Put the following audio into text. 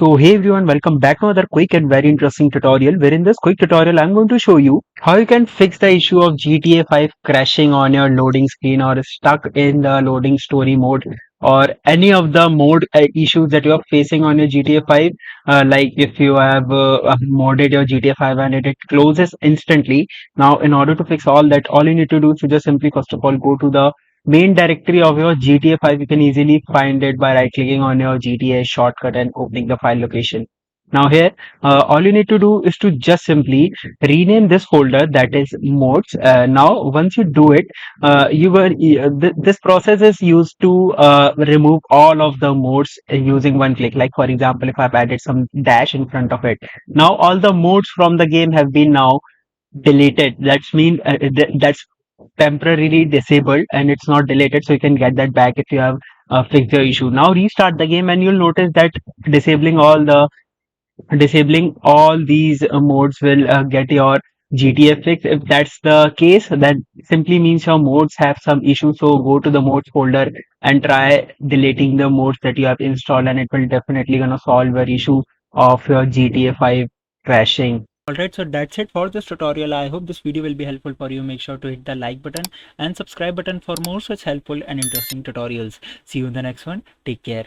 So hey everyone, welcome back to another quick and very interesting tutorial where in this quick tutorial I'm going to show you how you can fix the issue of GTA 5 crashing on your loading screen or stuck in the loading story mode or any of the mode issues that you are facing on your GTA 5, like if you have modded your GTA 5 and it closes instantly. Now in order to fix all that, all you need to do is to just simply first of all go to the main directory of your GTA 5. You can easily find it by right clicking on your GTA shortcut and opening the file location. Now here, all you need to do is to just simply rename this folder, that is modes. Now once you do it, this process is used to remove all of the modes using one click. Like for example, if I've added some dash in front of it, now all the modes from the game have been now deleted. That's temporarily disabled and it's not deleted, so you can get that back if you have fixed your issue. Now restart the game and you'll notice that disabling all the disabling all these modes will get your GTA fixed. If that's the case, that simply means your modes have some issue. So go to the modes folder and try deleting the modes that you have installed, and it will definitely gonna solve your issue of your GTA 5 crashing. Alright, so that's it for this tutorial. I hope this video will be helpful for you. Make sure to hit the like button and subscribe button for more such helpful and interesting tutorials. See you in the next one. Take care.